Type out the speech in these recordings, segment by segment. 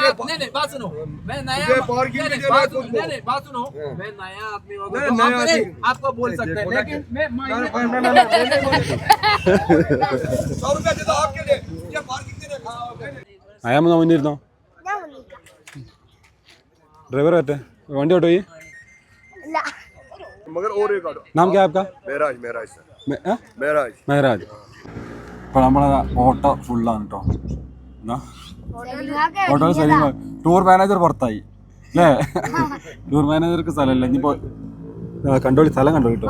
नहीं बात सुनो, मैं नया नहीं बात सुनो, मैं नया आदमी होगा आपको बोल सकते हैं, लेकिन मैं 100 रुपया देता आपके लिए, ये पार्किंग के लिए അയാമ വന്നിരുന്നോ? ड्राइवर रहते वंडी ऑटो ही मगर और एक ऑटो नाम क्या है आपका? मेराज सर मेहराज. ഇപ്പോൾ നമ്മളെ ഓട്ടോ ഫുള്ളാണ് കേട്ടോ. ഓട്ടോ സെലിംഗ് ടൂർ മാനേജർ പുറത്തായി അല്ലേ? ടൂർ മാനേജർക്ക് സ്ഥലമല്ല ഇനിയിപ്പോ കണ്ടോളി സ്ഥലം കണ്ടോ കേട്ടോ.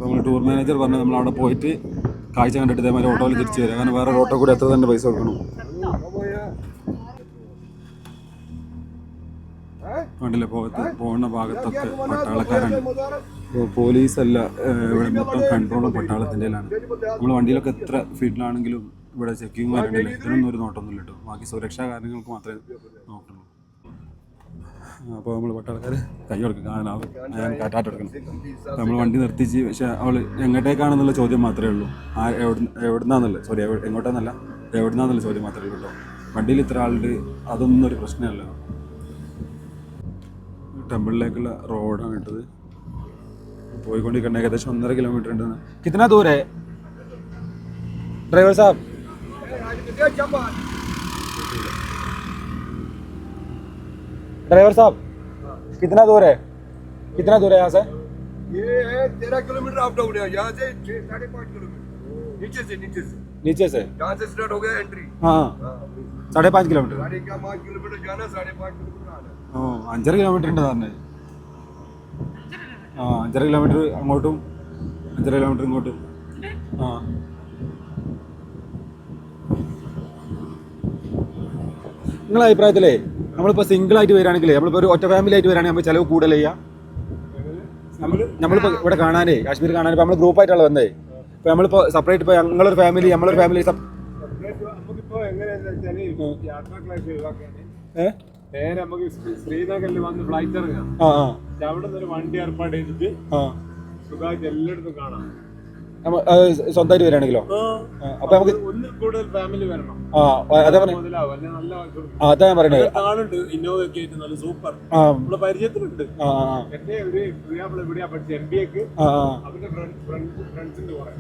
നമ്മൾ ടൂർ മാനേജർ പറഞ്ഞു നമ്മൾ അവിടെ പോയിട്ട് കാഴ്ച കണ്ടിട്ട് ഇതേമാതിരി ഓട്ടോയിൽ തിരിച്ചു വരിക. അങ്ങനെ വേറെ ഓട്ടോ കൂടി എത്ര തന്നെ പൈസ കൊടുക്കണം. കണ്ടില്ലേ പോകുന്ന ഭാഗത്തൊക്കെ പട്ടാളക്കാരാണ്. പോലീസല്ല ഇവിടെ മൊത്തം കൺട്രോളും പട്ടാളത്തിൻ്റെയിലാണ്. നമ്മൾ വണ്ടിയിലൊക്കെ എത്ര ഫീൽഡിലാണെങ്കിലും ഇവിടെ ചെക്കിങ് വരണ്ടില്ല. ഇതിനൊന്നും ഒരു നോട്ടൊന്നുമില്ല കേട്ടോ. ബാക്കി സുരക്ഷാ കാര്യങ്ങൾക്ക് മാത്രമേ നോക്കുള്ളൂ. അപ്പോൾ നമ്മൾ പട്ടാളക്കാർ കൈ കൊടുക്കും കാണാനാവും ഞാൻ കാറ്റാട്ട് എടുക്കണം. നമ്മൾ വണ്ടി നിർത്തിച്ച് പക്ഷേ അവൾ എങ്ങോട്ടേക്കാണെന്നുള്ള ചോദ്യം മാത്രമേ ഉള്ളൂ. എവിടുന്നാന്നല്ല സോറി എങ്ങോട്ടാന്നല്ല എവിടുന്നാന്നുള്ള ചോദ്യം മാത്രമേ ഉള്ളൂ കേട്ടോ. വണ്ടിയിൽ ഇത്ര ആളുണ്ട് അതൊന്നും ഒരു പ്രശ്നമല്ല. ടെമ്പിളിലേക്കുള്ള റോഡാണ് ഇട്ടത്. പോയിക്കൊണ്ടിരിക്കണ്ട ഏകദേശം 1.5 കിലോമീറ്റർ ഉണ്ട്. കിतना दूर है ड्राइवर साहब? ड्राइवर साहब कितना दूर है यहाँ से? ये है 13 किलोमीटर अप डाउन है. यहाँ से 5.5 किलोमीटर नीचे से जहाँ से स्टार्ट हो गया एंट्री. हाँ 5.5 किलोमीटर. 5 किलोमीटर जाना 5.5 किलोमीटर आना. 5.5 കിലോമീറ്റർ ഉണ്ട് തന്നെ. 5.5 കിലോമീറ്റർ അങ്ങോട്ടും 5.5 കിലോമീറ്റർ ഇങ്ങോട്ടും. നിങ്ങളുടെ അഭിപ്രായത്തിലേ നമ്മളിപ്പോൾ സിംഗിളായിട്ട് വരികയാണെങ്കിലേ നമ്മളിപ്പോൾ ഒരു ഒറ്റ ഫാമിലി ആയിട്ട് വരികയാണെങ്കിൽ നമ്മൾ ചിലവ് കൂടുതൽ ചെയ്യാം. നമ്മളിപ്പോൾ ഇവിടെ കാണാനേ കാശ്മീർ കാണാൻ ഇപ്പോൾ നമ്മൾ ഗ്രൂപ്പായിട്ടുള്ള വന്നേ. ഇപ്പോൾ നമ്മളിപ്പോൾ സെപ്പറേറ്റ് ഇപ്പോൾ ഞങ്ങളൊരു ഫാമിലി നമ്മളൊരു ഫാമിലി നേരെ നമുക്ക് ശ്രീനഗറിൽ വന്ന് ഫ്ലൈറ്റ് ഇറങ്ങാം. അവിടെ നിന്ന് ഒരു വണ്ടി ഏർപ്പാട് ചെയ്തിട്ട് സുഖമായിട്ട് എല്ലായിടത്തും കാണാം. സ്വന്തമായിട്ട് വരികയാണെങ്കിലോ അപ്പൊ നമുക്ക് ഒന്നിൽ കൂടുതൽ ഫാമിലി വരണം. അതാ ഞാൻ പറയണത്. ആളുണ്ട് ഇന്നോവയൊക്കെ ആയിട്ട് നല്ല സൂപ്പർ നമ്മളെ പരിചയത്തിലുണ്ട്. എന്റെ ഒരു ഇവിടെയാ പഠിച്ച MBA-ക്ക് അവന്റെ ഫ്രണ്ട്സിന്റെ കുറെ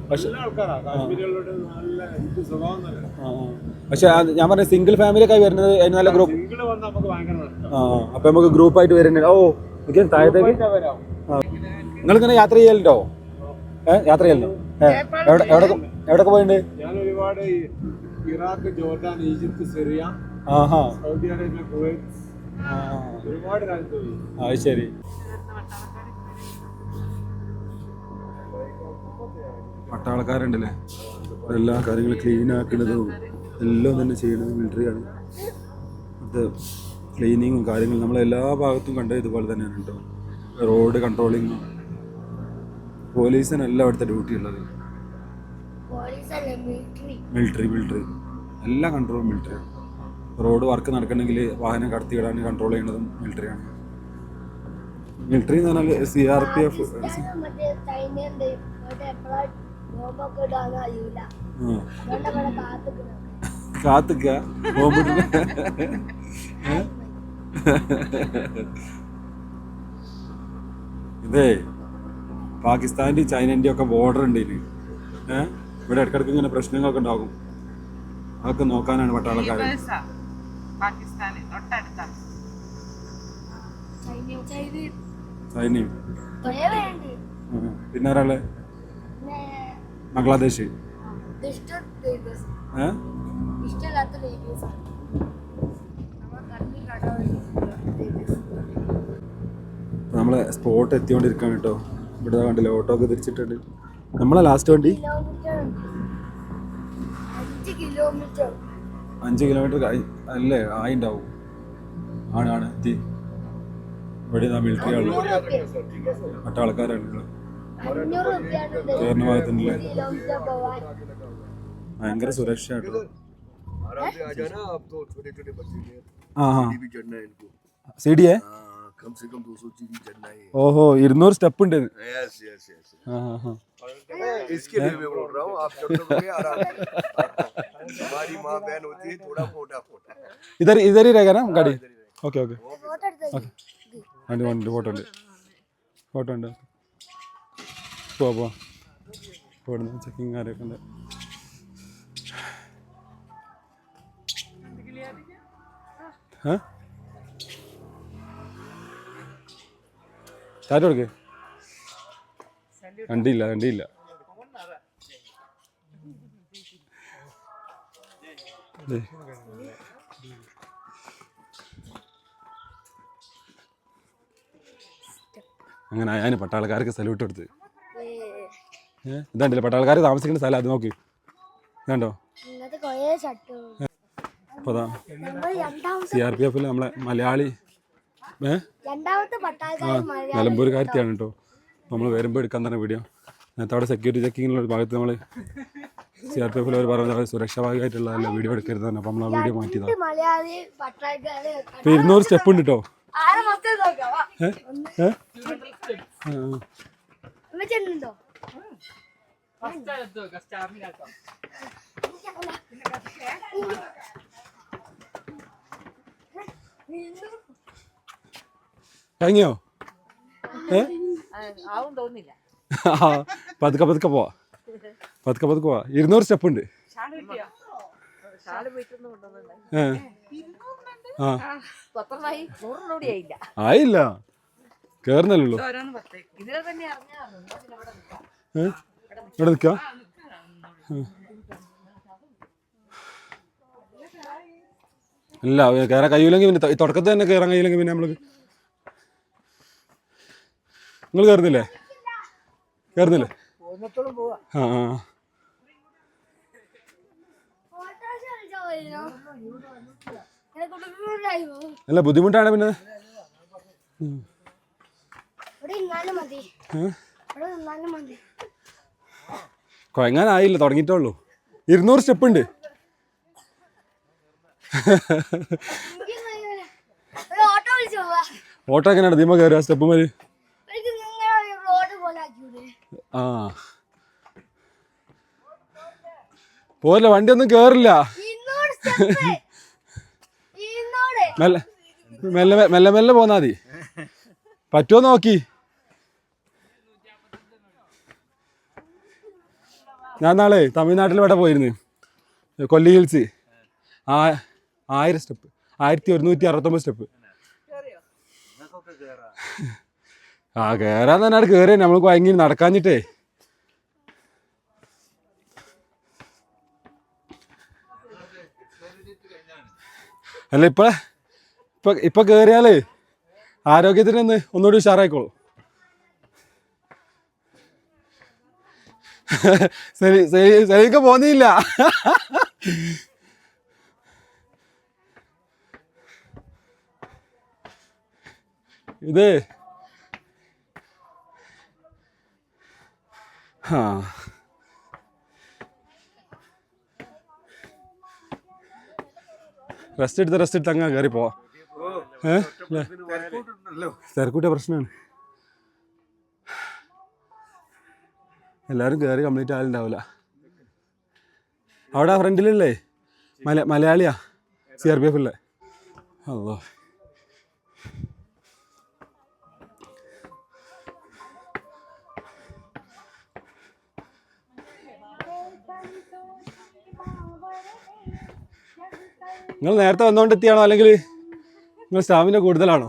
നല്ല ആൾക്കാരാ. കാശ്മീരികളോട് നല്ല എനിക്ക് സ്വഭാവം നല്ല. പക്ഷെ ഞാൻ പറഞ്ഞ സിംഗിൾ ഫാമിലി ഒക്കെ വരുന്നത് നല്ല ഗ്രൂപ്പ് സിംഗിൾ വന്നാൽ നമുക്ക് ഭയങ്കര നഷ്ടം. അപ്പൊ നമുക്ക് ഗ്രൂപ്പായിട്ട് വരുന്നുണ്ട്. താഴത്തേക്ക് നിങ്ങളിങ്ങനെ യാത്ര ചെയ്യലുണ്ടോ? യാത്ര ചെയ്യലുണ്ടോ? എവിടെയൊക്കെ പോയിട്ടുണ്ട്? ഞാൻ ഒരുപാട് Iraq, Jordan, Egypt, Syria, Saudi Arabia, Kuwait ഒരുപാട് രാജ്യത്ത് പോയി. അത് ശരി. പട്ടാളക്കാരുണ്ടല്ലേ എല്ലാ കാര്യങ്ങളും ക്ലീൻ ആക്കുന്നതും എല്ലാം തന്നെ ചെയ്യുന്നത് മിലിറ്ററിയാണ്. ഇത് ക്ലീനിങ്ങും കാര്യങ്ങളും നമ്മളെല്ലാ ഭാഗത്തും കണ്ടത് ഇതുപോലെ തന്നെയാണ് കേട്ടോ. റോഡ് കൺട്രോളിങ്ങും പോലീസിനല്ല അവിടുത്തെ ഡ്യൂട്ടി ഉള്ളത്. മിലിറ്ററി എല്ലാ കൺട്രോളും മിലിറ്ററിയാണ്. റോഡ് വർക്ക് നടക്കണമെങ്കിൽ വാഹനം കടത്തിയിടാൻ കൺട്രോൾ ചെയ്യുന്നതും മിലിറ്ററിയാണ്. മിലിറ്ററി എന്ന് പറഞ്ഞാൽ CRPF കാത്തുക്ക ഇതേ പാകിസ്ഥാൻ്റെ ചൈനൻ്റെ ഒക്കെ ബോർഡർ ഉണ്ട് ഇതിന്. ഇവിടെ ഇടയ്ക്കിടയ്ക്ക് ഇങ്ങനെ പ്രശ്നങ്ങളൊക്കെ ഉണ്ടാകും. അതൊക്കെ നോക്കാനാണ് പട്ടാളക്കാർ. ചൈനയും പിന്നെ ഒരാള് ബംഗ്ലാദേശ്. നമ്മളെ സ്പോട്ട് എത്തിക്കൊണ്ടിരിക്കുകയാണ് കേട്ടോ. ഇവിടെ കണ്ടില്ല ഓട്ടോ ഒക്കെ തിരിച്ചിട്ടുണ്ട്. നമ്മളെ ലാസ്റ്റ് വണ്ടി 5 കിലോമീറ്റർ അല്ലേ ആയിണ്ടാവും. ആണ് എത്തി. ഇവിടെ മിലിറ്ററി ആള് പട്ടാളക്കാരാണ് കേരള ഭാഗത്തുണ്ടല്ലേ. ഭയങ്കര സുരക്ഷ കേട്ടോ. CD है कम से कम 200 सीढ़ी चढ़ना है। ഓഹോ 200 സ്റ്റെപ്പ് ഉണ്ട്. यस यस यस, हाँ. इसके लिए मैं बोल रहा हूँ, आप चढ़ सकते हैं आराम से। हमारी माँ बहन होती है थोड़ा मोटा मोटा। इधर ही रहेगा ना गाड़ी? ഓക്കെ ഓക്കെ വണ്ടി ഫോട്ടോ ഉണ്ട് പോവാ പോടുന്ന ചെക്കിങ് കാര്യമൊക്കെ ഉണ്ട്. ചാറ്റ് കൊടുക്ക്. വണ്ടിയില്ല അങ്ങനെ ഞാൻ പട്ടാളക്കാർക്ക് സല്യൂട്ട് കൊടുത്ത്. ഇതാണ്ടില്ല പട്ടാളക്കാർ താമസിക്കുന്ന സ്ഥലം, അത് നോക്ക് ഇതാണ്ടോ. അപ്പോൾ അതാ CRPF നമ്മളെ മലയാളി നിലമ്പൂർക്കാരത്തിയാണ് കേട്ടോ. നമ്മൾ വരുമ്പോൾ എടുക്കാൻ തന്നെ വീഡിയോ. നേരത്തെ അവിടെ സെക്യൂരിറ്റി ചെക്കിങ്ങിനുള്ള ഭാഗത്ത് നമ്മൾ CRPF അവർ പറഞ്ഞ സുരക്ഷാ ഭാഗമായിട്ടുള്ള വീഡിയോ എടുക്കരുത് തന്നെ. അപ്പോൾ നമ്മൾ ആ വീഡിയോ മാറ്റിയതാണ്. ഇപ്പോൾ 200 സ്റ്റെപ്പ് ഉണ്ട് കേട്ടോ. കഴിഞ്ഞോ? പതുക്കെ പോവാ. 200 സ്റ്റെപ്പ് ഉണ്ട്. ആയില്ല, കേറുന്നല്ലോ. ഇവിടെ നിൽക്കാം. ഇല്ല കയറാൻ കഴിയില്ലെങ്കിൽ പിന്നെ തുടക്കത്തിൽ തന്നെ കയറാൻ കഴിയില്ലെങ്കിൽ പിന്നെ നമ്മൾ നിങ്ങൾ കയറുന്നില്ലേ? ആ അല്ല ബുദ്ധിമുട്ടാണ് പിന്നെ. കൊയങ്ങാനായില്ല, തുടങ്ങിയിട്ടുള്ളൂ. 200 സ്റ്റെപ്പ് ഉണ്ട്. ഓട്ടോ എങ്ങനെയാണ് ദീമ കയറുക സ്റ്റെപ്പ് മേല്? ആ പോരല്ല, വണ്ടി ഒന്നും കേറില്ല. മെല്ലെ പോന്നാ മതി. പറ്റുമോ നോക്കി. ഞാൻ നാളെ തമിഴ്നാട്ടിൽ ഇവിടെ പോയിരുന്നു, കൊല്ലി ഹിൽസ്. 1000 step, 1169 step. ആ കയറാൻ തന്നെ അവിടെ കയറിയ നമ്മൾ ഭയങ്കര നടക്കാഞ്ഞിട്ടേ. അല്ല ഇപ്പൊ കയറിയാലേ ആരോഗ്യത്തിന് ഒന്നുകൂടി ഉഷാറായിക്കോളൂ. ശരിക്ക് പോന്നില്ല. ഇത് റെസ്റ്റ് എടുത്ത് അങ്ങ് കയറി പോവാ. തിരക്കൂട്ടിയ പ്രശ്നമാണ്. എല്ലാവരും കയറി കംപ്ലീറ്റ് ആളുണ്ടാവില്ല. അവിടെ ഫ്രണ്ടിലല്ലേ മലയാളിയാ CRPF ഉള്ളേ. അതോ നിങ്ങൾ നേരത്തെ വന്നുകൊണ്ടെത്തിയാണോ അല്ലെങ്കിൽ നിങ്ങൾ സ്റ്റാമിന കൂടുതലാണോ?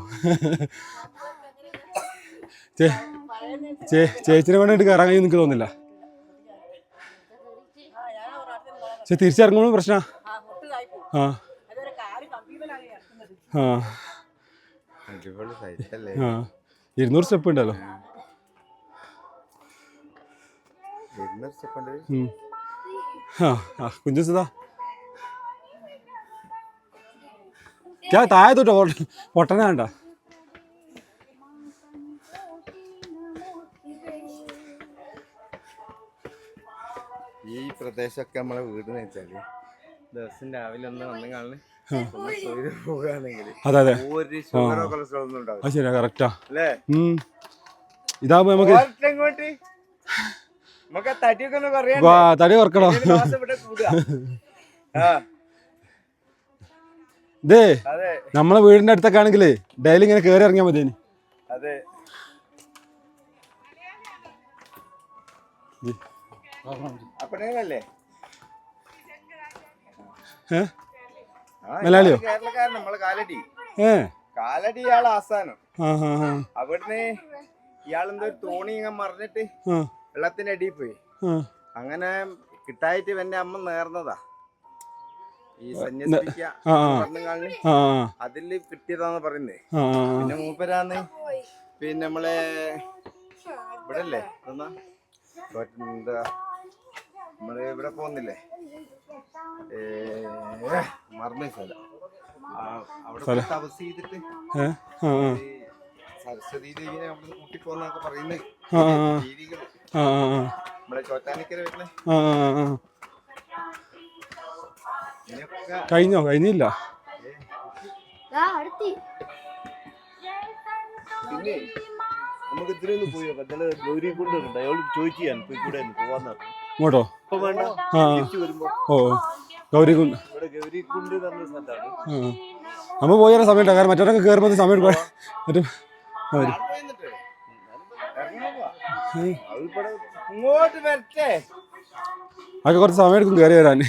ചേച്ചിനെ കൊണ്ടിട്ട് കയറാൻ കഴിയും എനിക്ക് തോന്നുന്നില്ല. തിരിച്ചിറങ്ങുമ്പോൾ പ്രശ്ന. ആ 200 സ്റ്റെപ്പ് ഉണ്ടല്ലോ. കുഞ്ചുതാ താഴെ തൊട്ടോ പൊട്ടന വേണ്ട. ഈ പ്രദേശമൊക്കെ നമ്മളെ വീട് എന്ന് വെച്ചാല് ദിവസം രാവിലെ ഒന്ന് വന്നു കാണുന്നത് അതെ അതെ ഒരു ഷുഗറോ കൊളസ്ട്രോളോ ഒന്നും ഉണ്ടാവില്ല. അത് ശരിയാ, കറക്റ്റാ. അല്ലേ? ഇതാകുമ്പോ നമുക്ക് ഇങ്ങോട്ട് നമുക്ക് തടിയൊക്കെ ഒന്ന് കുറയാൻ തടി കുറക്കണോ? ഇവിടെ കൂടുക. ആ ഇതേ അതെ നമ്മളെ വീടിന്റെ അടുത്തൊക്കെ ആണെങ്കിലേ ഡെയിലി ഇങ്ങനെ കയറി ഇറങ്ങിയാൽ മതി. അതെ അപ്പണല്ലേ മലയാളിയോ? കേരളക്കാരൻ നമ്മളെ കാലടി ഇയാളെ ആസ്ഥാനം. അവിടുന്ന് ഇയാളെന്തോ തോണി ഇങ്ങനെ മറിഞ്ഞിട്ട് വെള്ളത്തിന്റെ അടിയിൽ പോയി. അങ്ങനെ കിട്ടായിട്ട് എന്റെ അമ്മ നേർന്നതാ ഈ സന്യസിപ്പിക്കാണ്. അതില് കിട്ടിയതാന്ന് പറയുന്നേ. പിന്നെ മൂപ്പരാന്ന് പിന്നെ നമ്മളെ ഇവിടെ അല്ലേ എന്താ നമ്മള് ഇവിടെ പോകുന്നില്ലേ മറന്ന സ്ഥലം അവിടെ തപസ് ചെയ്തിട്ട് സരസ്വതി ദേവിനെ അവിടെ കൂട്ടിപ്പോന്നൊക്കെ പറയുന്നത് രീതികൾ നമ്മളെ ചോറ്റാനിക്കര വരുന്നേ. കഴിഞ്ഞോ? കഴിഞ്ഞില്ല. പിന്നെ നമുക്ക് ഇത്രയൊന്നും പോയോ? ഗൗരി കൊണ്ടുവരണ്ട, അയാൾ ചോദിക്കാൻ പോയി കൂടെ പോവാന്ന്. ഇങ്ങോട്ടോ? ഇപ്പൊ വേണ്ട, തിരിച്ചു വരുമ്പോ. ഓ ഗൗരികുണ്ട്. ഇവിടെ ഗൗരിക്കുണ്ട് പറഞ്ഞ സ്ഥലത്താണ്. നമ്മൾ പോയ സമയം കാരണം മറ്റൊക്കെ കയറുമ്പോൾ സമയം എടുക്കും. ഇങ്ങോട്ട് വരട്ടെ, അതൊക്കെ കുറച്ച് സമയം എടുക്കും കയറി വരാൻ.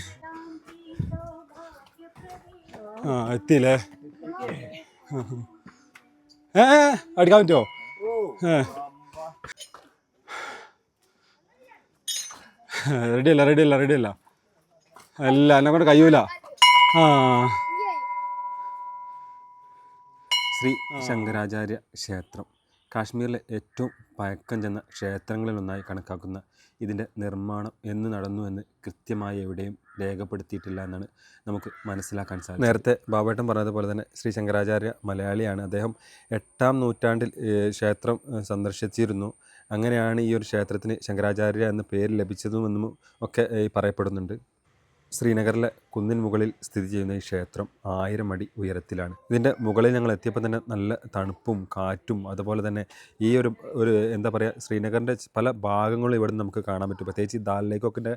എത്തിയില്ലേ? അടിക്കാൻ പറ്റുമോ? റെഡിയല്ല അല്ല, എന്നെ കൊണ്ട് കഴിയൂല. ശ്രീ ശങ്കരാചാര്യ ക്ഷേത്രം കാശ്മീരിലെ ഏറ്റവും പഴക്കം ചെന്ന ക്ഷേത്രങ്ങളിലൊന്നായി കണക്കാക്കുന്ന ഇതിൻ്റെ നിർമ്മാണം എന്ന് നടന്നു എന്ന് കൃത്യമായി എവിടെയും രേഖപ്പെടുത്തിയിട്ടില്ല എന്നാണ് നമുക്ക് മനസ്സിലാക്കാൻ സാധിക്കും. നേരത്തെ ബാബേട്ടൻ പറഞ്ഞതുപോലെ തന്നെ ശ്രീ ശങ്കരാചാര്യ മലയാളിയാണ്. അദ്ദേഹം 8-ാം നൂറ്റാണ്ടിൽ ക്ഷേത്രം സന്ദർശിച്ചിരുന്നു. അങ്ങനെയാണ് ഈ ഒരു ക്ഷേത്രത്തിന് ശങ്കരാചാര്യ എന്ന പേര് ലഭിച്ചതുമെന്നും ഒക്കെ പറയപ്പെടുന്നുണ്ട്. ശ്രീനഗറിലെ കുന്നിൻ മുകളിൽ സ്ഥിതി ചെയ്യുന്ന ഈ ക്ഷേത്രം 1000 അടി ഉയരത്തിലാണ്. ഇതിൻ്റെ മുകളിൽ ഞങ്ങൾ എത്തിയപ്പോൾ തന്നെ നല്ല തണുപ്പും കാറ്റും അതുപോലെ തന്നെ ഈ ഒരു എന്താ പറയുക, ശ്രീനഗറിൻ്റെ പല ഭാഗങ്ങളും ഇവിടെ നമുക്ക് കാണാൻ പറ്റും. പ്രത്യേകിച്ച് ദാൽ ലേക്കൊക്കെ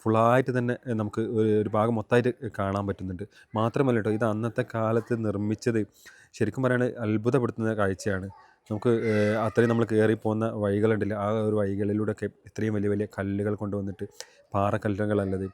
ഫുള്ളായിട്ട് തന്നെ നമുക്ക് ഒരു ഭാഗം മൊത്തമായിട്ട് കാണാൻ പറ്റുന്നുണ്ട്. മാത്രമല്ല കേട്ടോ, ഇത് അന്നത്തെ കാലത്ത് നിർമ്മിച്ചത് ശരിക്കും പറയുകയാണെങ്കിൽ അത്ഭുതപ്പെടുത്തുന്ന കാഴ്ചയാണ്. നമുക്ക് അത്രയും നമ്മൾ കയറി പോകുന്ന വഴികളുണ്ടല്ലോ, ആ ഒരു വഴികളിലൂടെയൊക്കെ ഇത്രയും വലിയ വലിയ കല്ലുകൾ കൊണ്ടുവന്നിട്ട്, പാറക്കല്ലുകളല്ലത്.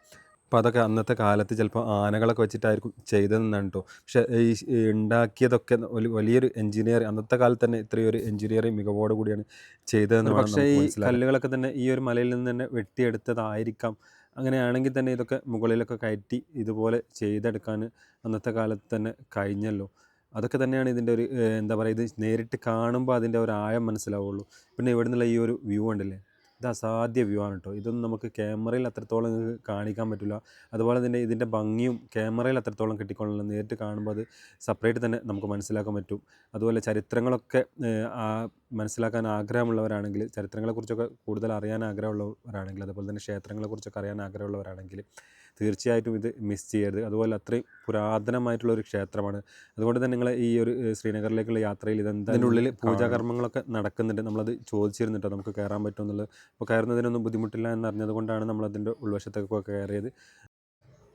അപ്പോൾ അതൊക്കെ അന്നത്തെ കാലത്ത് ചിലപ്പോൾ ആനകളൊക്കെ വെച്ചിട്ടായിരിക്കും ചെയ്തതെന്നാണ് കേട്ടോ. പക്ഷേ ഈ ഉണ്ടാക്കിയതൊക്കെ വലിയൊരു എഞ്ചിനീയർ, അന്നത്തെ കാലത്ത് തന്നെ ഇത്രയൊരു എഞ്ചിനീയറിംഗ് മികവോട് കൂടിയാണ് ചെയ്തതെന്ന്. പക്ഷേ ഈ കല്ലുകളൊക്കെ തന്നെ ഈ ഒരു മലയിൽ നിന്ന് തന്നെ വെട്ടിയെടുത്തതായിരിക്കാം. അങ്ങനെയാണെങ്കിൽ തന്നെ ഇതൊക്കെ മുകളിലൊക്കെ കയറ്റി ഇതുപോലെ ചെയ്തെടുക്കാൻ അന്നത്തെ കാലത്ത് തന്നെ കഴിഞ്ഞല്ലോ. അതൊക്കെ തന്നെയാണ് ഇതിൻ്റെ ഒരു എന്താ പറയുക, ഇത് നേരിട്ട് കാണുമ്പോൾ അതിൻ്റെ ഒരു ആഴം മനസ്സിലാവുള്ളൂ. പിന്നെ ഇവിടെ നിന്നുള്ള ഈ ഒരു വ്യൂ ഉണ്ടല്ലേ, ഇത് അസാധ്യ വ്യൂ ആണ് കേട്ടോ. ഇതൊന്നും നമുക്ക് ക്യാമറയിൽ അത്രത്തോളം കാണിക്കാൻ പറ്റില്ല. അതുപോലെ തന്നെ ഇതിൻ്റെ ഭംഗിയും ക്യാമറയിൽ അത്രത്തോളം കിട്ടിക്കൊള്ളില്ല. നേരിട്ട് കാണുമ്പോൾ അത് സെപ്പറേറ്റ് തന്നെ നമുക്ക് മനസ്സിലാക്കാൻ പറ്റും. അതുപോലെ ചരിത്രങ്ങളൊക്കെ മനസ്സിലാക്കാൻ ആഗ്രഹമുള്ളവരാണെങ്കിൽ, ചരിത്രങ്ങളെക്കുറിച്ചൊക്കെ കൂടുതൽ അറിയാൻ ആഗ്രഹമുള്ളവരാണെങ്കിൽ, അതുപോലെ തന്നെ ക്ഷേത്രങ്ങളെക്കുറിച്ചൊക്കെ അറിയാൻ ആഗ്രഹമുള്ളവരാണെങ്കിൽ തീർച്ചയായിട്ടും ഇത് മിസ് ചെയ്യരുത്. അതുപോലെ അത്രയും പുരാതനമായിട്ടുള്ളൊരു ക്ഷേത്രമാണ്. അതുകൊണ്ട് തന്നെ നിങ്ങൾ ഈ ഒരു ശ്രീനഗറിലേക്കുള്ള യാത്രയിൽ ഇതെന്താ ഇതിൻ്റെ ഉള്ളിൽ പൂജാകർമ്മങ്ങളൊക്കെ നടക്കുന്നുണ്ട്. നമ്മളത് ചോദിച്ചിരുന്നിട്ടോ നമുക്ക് കയറാൻ പറ്റുമെന്നുള്ളത്. അപ്പോൾ കയറുന്നതിനൊന്നും ബുദ്ധിമുട്ടില്ല എന്നറിഞ്ഞത് കൊണ്ടാണ് നമ്മളതിൻ്റെ ഉൾവശത്തേക്കൊക്കെ കയറിയത്.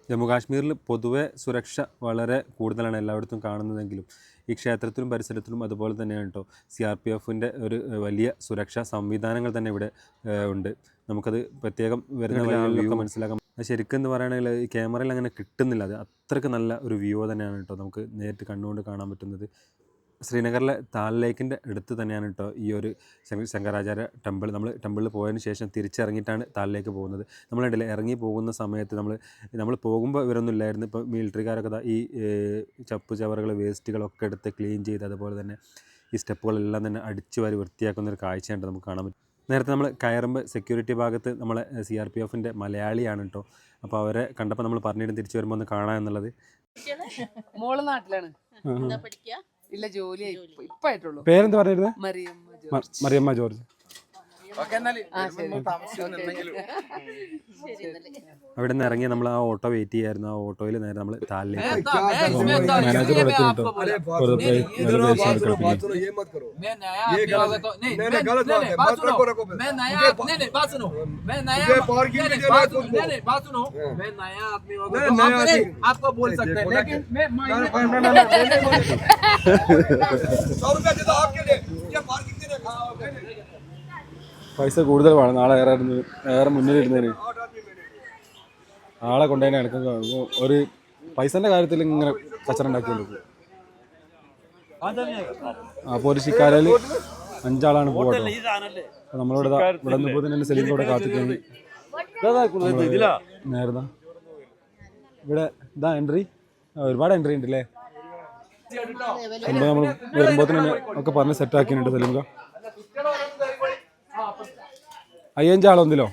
ജമ്മു കാശ്മീരിൽ പൊതുവെ സുരക്ഷ വളരെ കൂടുതലാണ് എല്ലായിടത്തും കാണുന്നതെങ്കിലും ഈ ക്ഷേത്രത്തിലും പരിസരത്തിലും അതുപോലെ തന്നെയാണ് കേട്ടോ. CRPFൻ്റെ ഒരു വലിയ സുരക്ഷാ സംവിധാനങ്ങൾ തന്നെ ഇവിടെ ഉണ്ട്. നമുക്കത് പ്രത്യേകം വരുന്ന വഴികളിലൊക്കെ മനസ്സിലാക്കാം. ശരിക്കും എന്ന് പറയുകയാണെങ്കിൽ ഈ ക്യാമറയിൽ അങ്ങനെ കിട്ടുന്നില്ല. അത് അത്രയ്ക്ക് നല്ല ഒരു വ്യൂ തന്നെയാണ് കേട്ടോ നമുക്ക് നേരിട്ട് കണ്ണുകൊണ്ട് കാണാൻ പറ്റുന്നത്. ശ്രീനഗറിലെ ദാൽ ലേക്കിൻ്റെ അടുത്ത് തന്നെയാണ് കേട്ടോ ഈ ഒരു ശങ്കരാചാര്യ ടെമ്പിൾ. നമ്മൾ ടെമ്പിളിൽ പോയതിന് ശേഷം തിരിച്ചിറങ്ങിയിട്ടാണ് ദാൽ ലേക്ക് പോകുന്നത്. നമ്മളുണ്ടല്ലേ, ഇറങ്ങി പോകുന്ന സമയത്ത് നമ്മൾ പോകുമ്പോൾ ഇവരൊന്നും ഇല്ലായിരുന്നു. ഇപ്പോൾ മിലിറ്ററിക്കാരൊക്കെ ഈ ചപ്പ് ചവറുകൾ വേസ്റ്റുകളൊക്കെ എടുത്ത് ക്ലീൻ ചെയ്ത് അതുപോലെ തന്നെ ഈ സ്റ്റെപ്പുകളെല്ലാം തന്നെ അടിച്ചു വാരി വൃത്തിയാക്കുന്ന ഒരു കാഴ്ചയാണ് നമുക്ക് കാണാൻ പറ്റും. നേരത്തെ നമ്മൾ കയറുമ്പോൾ സെക്യൂരിറ്റി ഭാഗത്ത് നമ്മളെ CRPFൻ്റെ മലയാളിയാണ് കേട്ടോ. അപ്പോൾ അവരെ കണ്ടപ്പോൾ നമ്മൾ പറഞ്ഞിട്ട് തിരിച്ചു വരുമ്പോൾ ഒന്ന് കാണാം എന്നുള്ളത്. മോള് നാട്ടിലാണ്, ഇല്ല ജോലി ഇപ്പായിട്ടുള്ളൂ. പേരെന്ത് പറഞ്ഞിരുന്നത്? മറിയമ്മ ജോർജ്. ഓക്കെ എന്നാല് ആ ശരി അവിടെ നിന്ന് ഇറങ്ങി നമ്മൾ ആ ഓട്ടോ വെയിറ്റ് ചെയ്യായിരുന്നു. ആ ഓട്ടോയിൽ നേരെ നമ്മൾ താലിലേക്ക് मैं मैनेजर इसलिए मैं बोला आपको बोला अरे नहीं, इधर आओ, बात सुनो, नहीं। बात सुनो, ये मत करो। मैं नया ये आदमी गलत होगा तो नहीं नहीं, मैं- गलत बात है, बात मत सुनो रखो, मैं नया मुझे- नहीं बात सुनो मैं नया मुझे parking नहीं, भी नहीं, देना बात है सुनो तुमको। नहीं, बात सुनो हाँ। मैं नया आदमी होगा नहीं, तो नया आप आदमी। आपको बोल सकते हैं देखो ना लेकिन कि- मैं ना, महीने ना, ना, ना, नहीं, नहीं, नहीं। 100 रुपया दे दो आपके लिए, ये पार्किंग के लिए खाओ, नहीं, नहीं। പൈസ കൂടുതൽ വേണം നാളെ ഏറെ മുന്നിലിരുന്നതിന്. 8 आदमी मैंने। ആളെ കൊണ്ടുതന്നെ എടുക്കുക. ഒരു പൈസൻ്റെ കാര്യത്തിൽ ഇങ്ങനെ കച്ചറ ഉണ്ടാക്കിയുള്ളൂ. അപ്പോൾ ഒരു ശിക്കാരയിൽ 5 ആളാണ് പോകട്ടോ. അപ്പോൾ നമ്മളിവിടെ ഇവിടെ നിന്നപ്പോൾ തന്നെ സലീം ഇവിടെ കാത്തിക്കുന്നു. നേരത്തെ ഇവിടെ ഇതാ എൻട്രി, ഒരുപാട് എൻട്രി ഉണ്ട് അല്ലേ. സംഭവം നമ്മൾ വരുമ്പോൾ തന്നെ ഒക്കെ പറഞ്ഞ് സെറ്റാക്കിയിട്ടുണ്ട് സലീംക. 5 ആളൊന്നില്ലോ.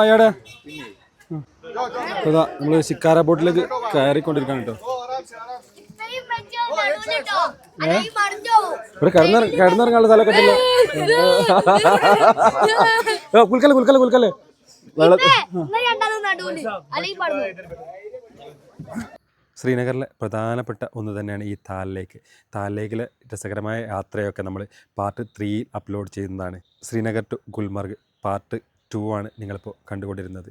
അയാടെ അതാ നമ്മള് ശിക്കാര ബോട്ടിലേക്ക് കയറിക്കൊണ്ടിരിക്കാണ് കേട്ടോ. ഇവിടെ കിടന്നിറങ്ങാനുള്ള സ്ഥലമൊക്കെ ഉണ്ടല്ലോ. കുൽക്കല്ലേ കുൽക്കല്ലേ കുൽക്കല്ലേ. ശ്രീനഗറിലെ പ്രധാനപ്പെട്ട ഒന്ന് തന്നെയാണ് ഈ താൽ ലേക്ക്. താൽ ലേക്കിലെ രസകരമായ യാത്രയൊക്കെ നമ്മൾ പാർട്ട് 3 അപ്ലോഡ് ചെയ്യുന്നതാണ്. ശ്രീനഗർ ടു ഗുൽമർഗ് പാർട്ട് 2 ആണ് നിങ്ങളിപ്പോൾ കണ്ടുകൊണ്ടിരുന്നത്.